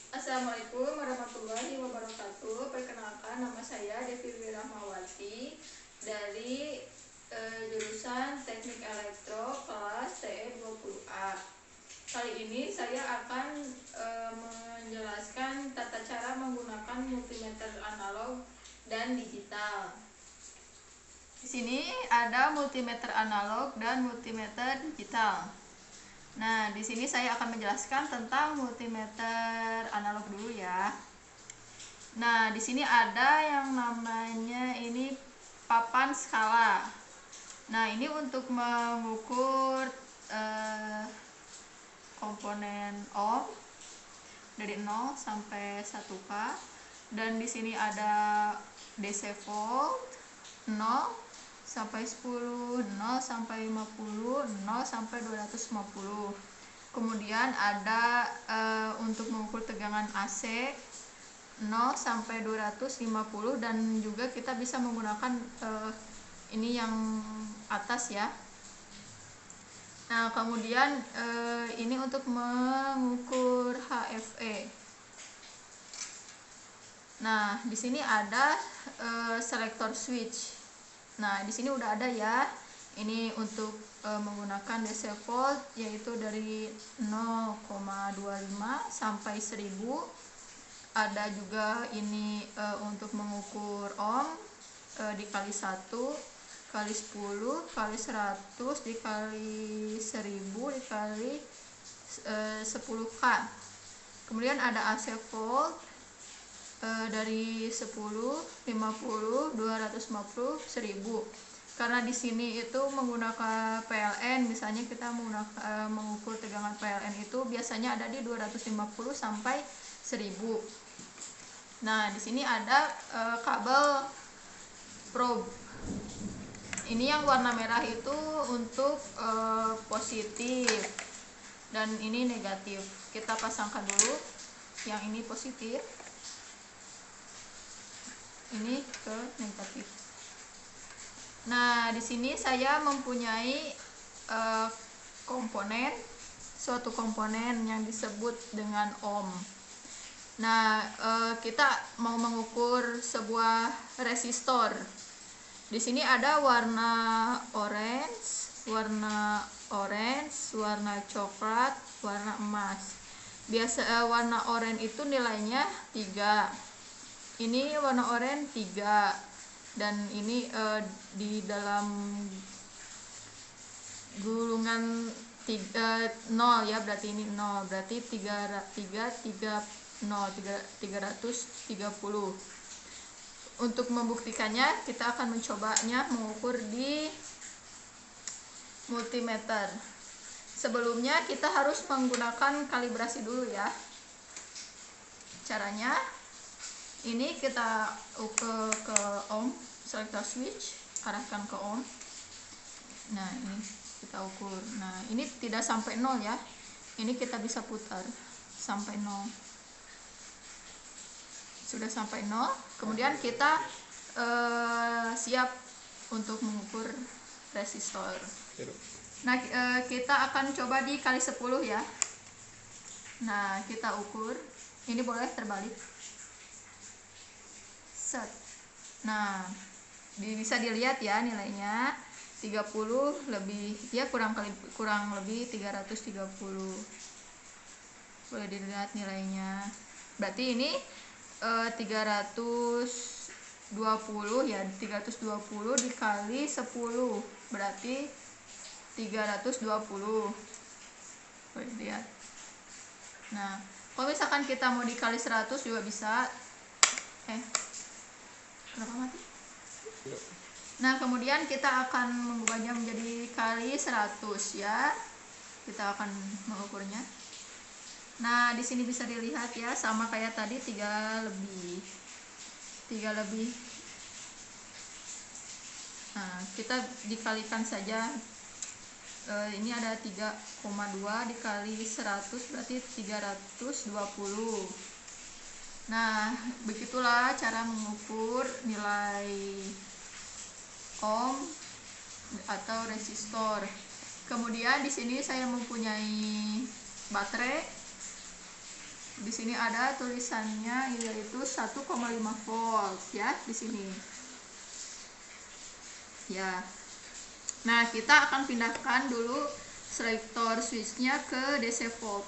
Assalamualaikum warahmatullahi wabarakatuh. Perkenalkan, nama saya Devi Wirahmawati dari jurusan Teknik Elektro kelas TE 20A. Kali ini saya akan menjelaskan tata cara menggunakan multimeter analog dan digital. Di sini ada multimeter analog dan multimeter digital. Nah, di sini saya akan menjelaskan tentang multimeter analog dulu ya. Nah, di sini ada yang namanya ini papan skala. Nah, ini untuk mengukur komponen ohm dari 0 sampai 1K, dan di sini ada DC volt 0 sampai 10, 0 sampai 50, 0 sampai 250. Kemudian ada untuk mengukur tegangan AC 0 sampai 250, dan juga kita bisa menggunakan ini yang atas ya. Nah, kemudian ini untuk mengukur HFE. Nah, di sini ada selektor switch. Nah, di sini udah ada ya. Ini untuk menggunakan DC volt, yaitu dari 0,25 sampai 1000. Ada juga ini untuk mengukur ohm dikali 1 kali 10 kali 100 dikali 1000 dikali 10K. Kemudian ada AC volt dari 10, 50, 250, 1000. Karena di sini itu menggunakan PLN, misalnya kita menggunakan mengukur tegangan PLN itu biasanya ada di 250 sampai 1000. Nah, di sini ada kabel probe. Ini yang warna merah itu untuk positif, dan ini negatif. Kita pasangkan dulu yang ini positif, ini ke negatif. Nah, di sini saya mempunyai suatu komponen yang disebut dengan ohm. Nah, kita mau mengukur sebuah resistor. Di sini ada warna orange, warna coklat, warna emas. Warna oranye itu nilainya 3. Ini warna oranye 3, dan ini di dalam gulungan 0 ya, berarti ini 0, berarti 330. Untuk membuktikannya, kita akan mencobanya mengukur di multimeter. Sebelumnya kita harus menggunakan kalibrasi dulu ya. Caranya ini kita ukur ke ohm, selektor switch, arahkan ke ohm. Nah, ini kita ukur. Nah, ini tidak sampai 0 ya. Ini kita bisa putar sampai 0. Sudah sampai 0, kemudian kita siap untuk mengukur resistor. Nah, kita akan coba dikali 10 ya. Nah, kita ukur. Ini boleh terbalik. Set. Nah, bisa dilihat ya nilainya 30 lebih ya, kurang lebih 330. Boleh dilihat nilainya. Berarti ini 320 ya, 320 dikali 10 berarti 320. Boleh lihat. Nah, kalau misalkan kita mau dikali 100 juga bisa. Kenapa mati? Nah, kemudian kita akan mengubahnya menjadi kali 100 ya. Kita akan mengukurnya. Nah, di sini bisa dilihat ya, sama kayak tadi 3 lebih. Nah, kita dikalikan saja. Ini ada 3,2 dikali 100 berarti 320. Nah, begitulah cara mengukur nilai ohm atau resistor. Kemudian di sini saya mempunyai baterai Di sini ada tulisannya yaitu 1,5 volt ya di sini. Ya. Nah, kita akan pindahkan dulu selektor switchnya ke DC volt.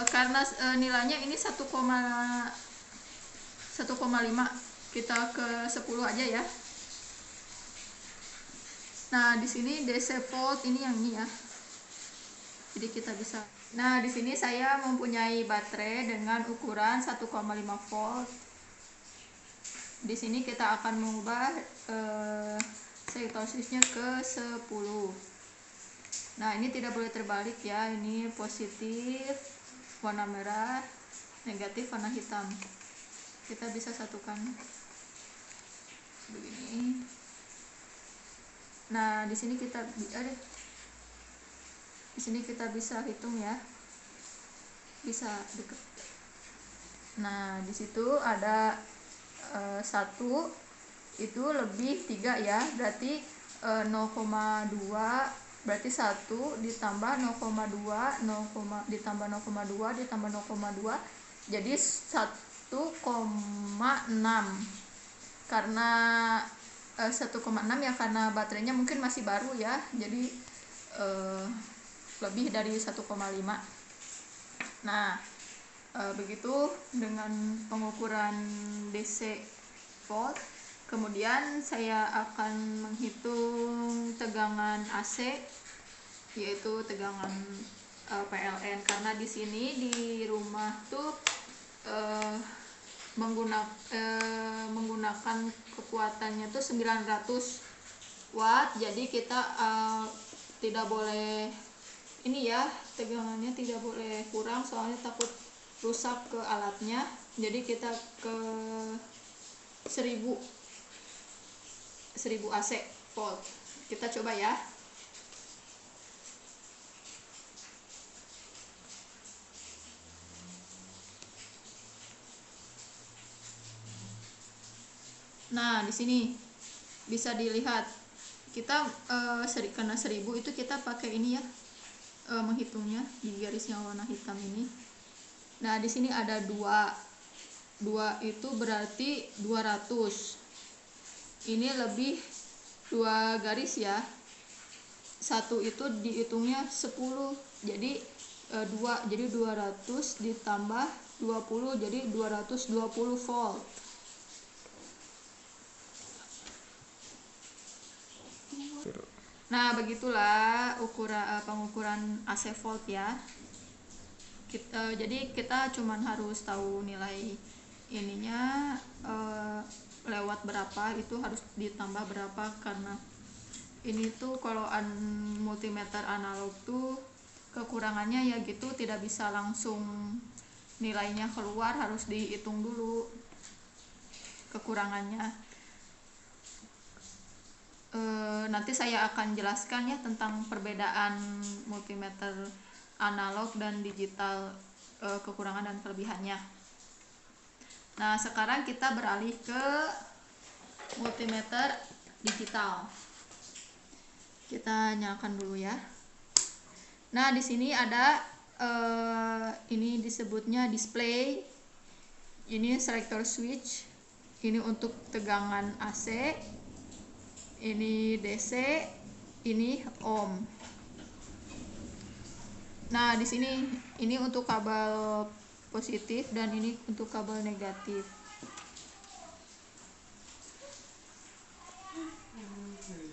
Karena nilainya ini 1,5, kita ke 10 aja ya. Nah, di sini DC volt ini yang ini ya. Jadi kita bisa. Nah, di sini saya mempunyai baterai dengan ukuran 1,5 volt. Di sini kita akan mengubah selektor switchnya ke 10. Nah, ini tidak boleh terbalik ya. Ini positif warna merah, negatif warna hitam. Kita bisa satukan begini. Nah, di sini kita bisa hitung ya. Bisa deket. Nah, di situ ada 1 itu lebih 3 ya, berarti 0,2, berarti 1 ditambah 0,2 ditambah 0,2 ditambah 0,2 jadi 1,6. Karena 1,6 ya, karena baterainya mungkin masih baru ya, jadi lebih dari 1,5. Nah, begitu dengan pengukuran DC volt. Kemudian saya akan menghitung tegangan AC, yaitu tegangan PLN, karena di sini di rumah tuh menggunakan kekuatannya tuh 900 watt. Jadi kita tidak boleh ini ya, tegangannya tidak boleh kurang, soalnya takut rusak ke alatnya. Jadi kita ke 1000 AC volt. Kita coba ya. Nah, di sini bisa dilihat kita karena 1000 itu kita pakai ini ya, menghitungnya di garis yang warna hitam ini. Nah, di sini ada 2 itu berarti 200. Ini lebih 2 garis ya. 1 itu dihitungnya 10. Jadi 2, jadi 200 ditambah 20, jadi 220 volt. Nah, begitulah pengukuran AC volt ya. Jadi kita cuman harus tahu nilai ininya lewat berapa, itu harus ditambah berapa, karena ini tuh kalau multimeter analog tuh kekurangannya ya gitu, tidak bisa langsung nilainya keluar, harus dihitung dulu kekurangannya. Nanti saya akan jelaskan ya tentang perbedaan multimeter analog dan digital, kekurangan dan kelebihannya. Nah, sekarang kita beralih ke multimeter digital. Kita nyalakan dulu ya. Nah, di sini ada ini disebutnya display. Ini selector switch. Ini untuk tegangan AC. Ini DC, ini ohm. Nah, di sini ini untuk kabel positif dan ini untuk kabel negatif.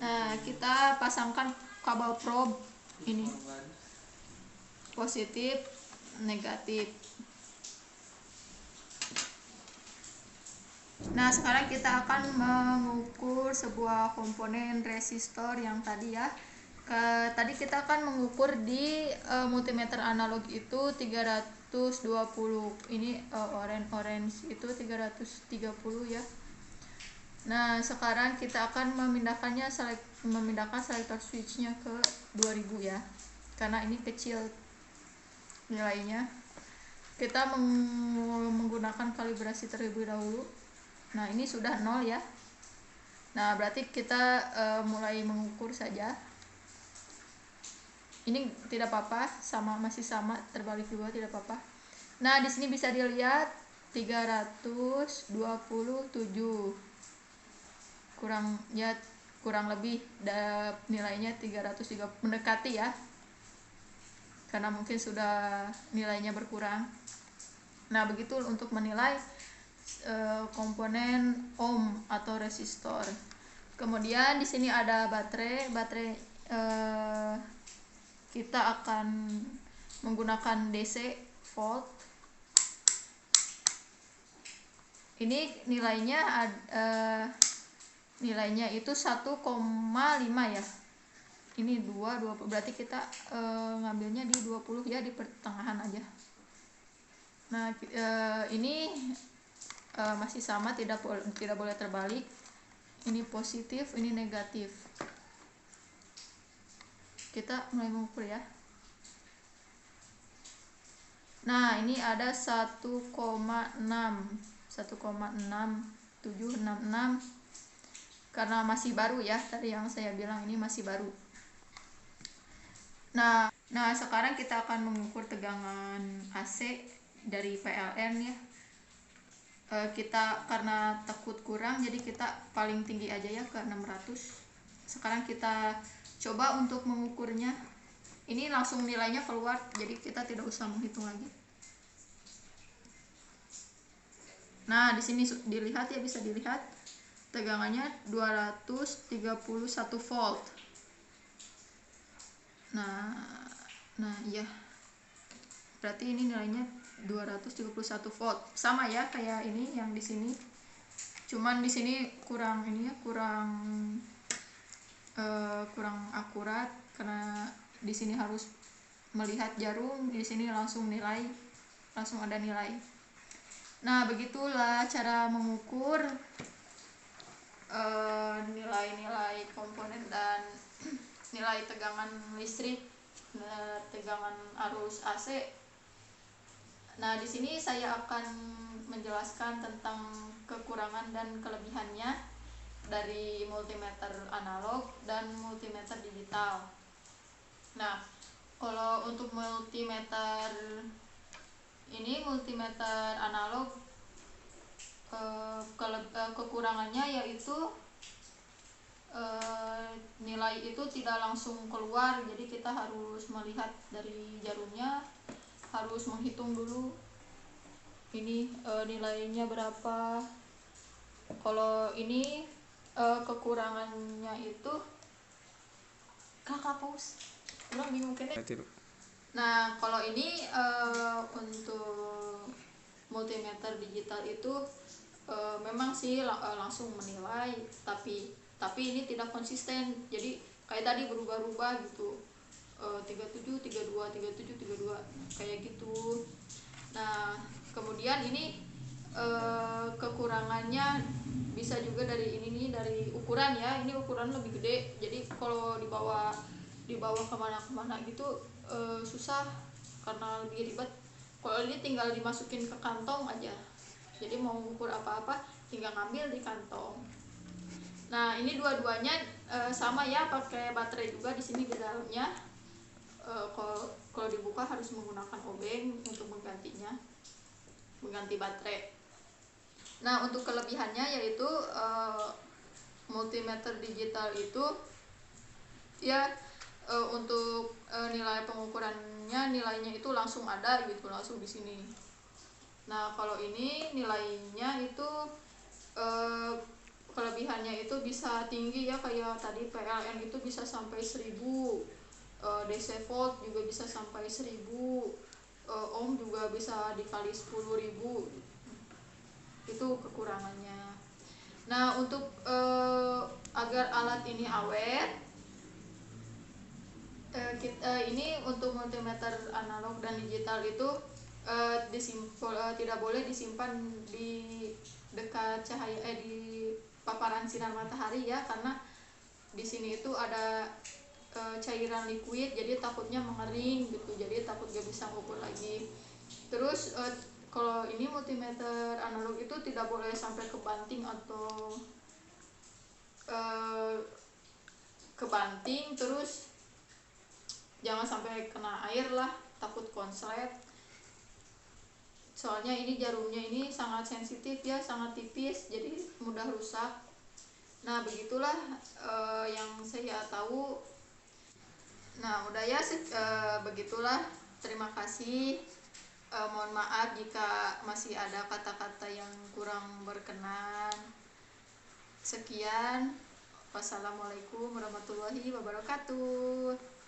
Nah, kita pasangkan kabel probe ini positif, negatif. Nah, sekarang kita akan mengukur sebuah komponen resistor yang tadi ya. Tadi kita akan mengukur di multimeter analog itu 320. Ini orange itu 330 ya. Nah, sekarang kita akan memindahkan selektor switchnya ke 2000 ya. Karena ini kecil nilainya. Kita menggunakan kalibrasi terlebih dahulu. Nah, ini sudah 0 ya. Nah, berarti kita mulai mengukur saja. Ini tidak apa-apa, masih sama terbalik juga tidak apa-apa. Nah, di sini bisa dilihat 327 kurang lebih nilainya 330, mendekati ya, karena mungkin sudah nilainya berkurang. Nah, begitu untuk menilai komponen ohm atau resistor. Kemudian di sini ada baterai. Kita akan menggunakan DC volt. Ini nilainya itu 1,5 ya. Ini 20, berarti kita ngambilnya di 20 ya, di pertengahan aja. Nah, ini masih sama, tidak boleh terbalik. Ini positif, ini negatif. Kita mulai mengukur ya. Nah, ini ada 1,6766 karena masih baru ya, tadi yang saya bilang ini masih baru. Nah sekarang kita akan mengukur tegangan AC dari PLN ya. Kita karena takut kurang, jadi kita paling tinggi aja ya, ke 600. Sekarang kita coba untuk mengukurnya. Ini langsung nilainya keluar, jadi kita tidak usah menghitung lagi. Nah, di sini dilihat ya, bisa dilihat tegangannya 231 volt. Nah iya, berarti ini nilainya 231 volt, sama ya kayak ini yang di sini. Cuman di sini kurang akurat, karena di sini harus melihat jarum, di sini langsung ada nilai. Nah, begitulah cara mengukur nilai-nilai komponen dan nilai tegangan listrik, tegangan arus AC. Nah, di sini saya akan menjelaskan tentang kekurangan dan kelebihannya dari multimeter analog dan multimeter digital. Nah, kalau untuk multimeter analog, kekurangannya yaitu nilai itu tidak langsung keluar, jadi kita harus melihat dari jarumnya, harus menghitung dulu ini nilainya berapa. Kalau ini kekurangannya itu, kakak pause, kurang bingung kan. Nah, kalau ini untuk multimeter digital itu memang sih langsung menilai, tapi ini tidak konsisten, jadi kayak tadi berubah-ubah gitu, 37, 32, 37, 32 kayak gitu. Nah, kemudian ini kekurangannya bisa juga dari ini nih, dari ukuran ya. Ini ukuran lebih gede, jadi kalau dibawa kemana-kemana gitu susah karena lebih ribet. Kalau ini tinggal dimasukin ke kantong aja, jadi mau ukur apa-apa tinggal ngambil di kantong. Nah, ini dua-duanya sama ya, pakai baterai juga di sini di dalamnya. Kalau dibuka harus menggunakan obeng untuk mengganti baterai. Nah, untuk kelebihannya yaitu multimeter digital itu ya, untuk nilai pengukurannya, nilainya itu langsung ada gitu, langsung di sini. Nah, kalau ini nilainya itu kelebihannya itu bisa tinggi ya, kayak tadi PLN itu bisa sampai 1000, DC volt juga bisa sampai 1000, ohm juga bisa dikali 10.000. Itu kekurangannya. Nah, untuk agar alat ini awet, ini untuk multimeter analog dan digital itu tidak boleh disimpan di dekat cahaya, di paparan sinar matahari ya, karena di sini itu ada cairan liquid, jadi takutnya mengering gitu, jadi takut gak bisa ngukur lagi. Terus kalau ini multimeter analog itu tidak boleh sampai kebanting atau kebanting, terus jangan sampai kena air lah, takut konslet. Soalnya ini jarumnya ini sangat sensitif ya, sangat tipis, jadi mudah rusak. Nah begitulah yang saya tahu. Nah udah ya, begitulah. Terima kasih. Mohon maaf jika masih ada kata-kata yang kurang berkenan. Sekian. Wassalamualaikum warahmatullahi wabarakatuh.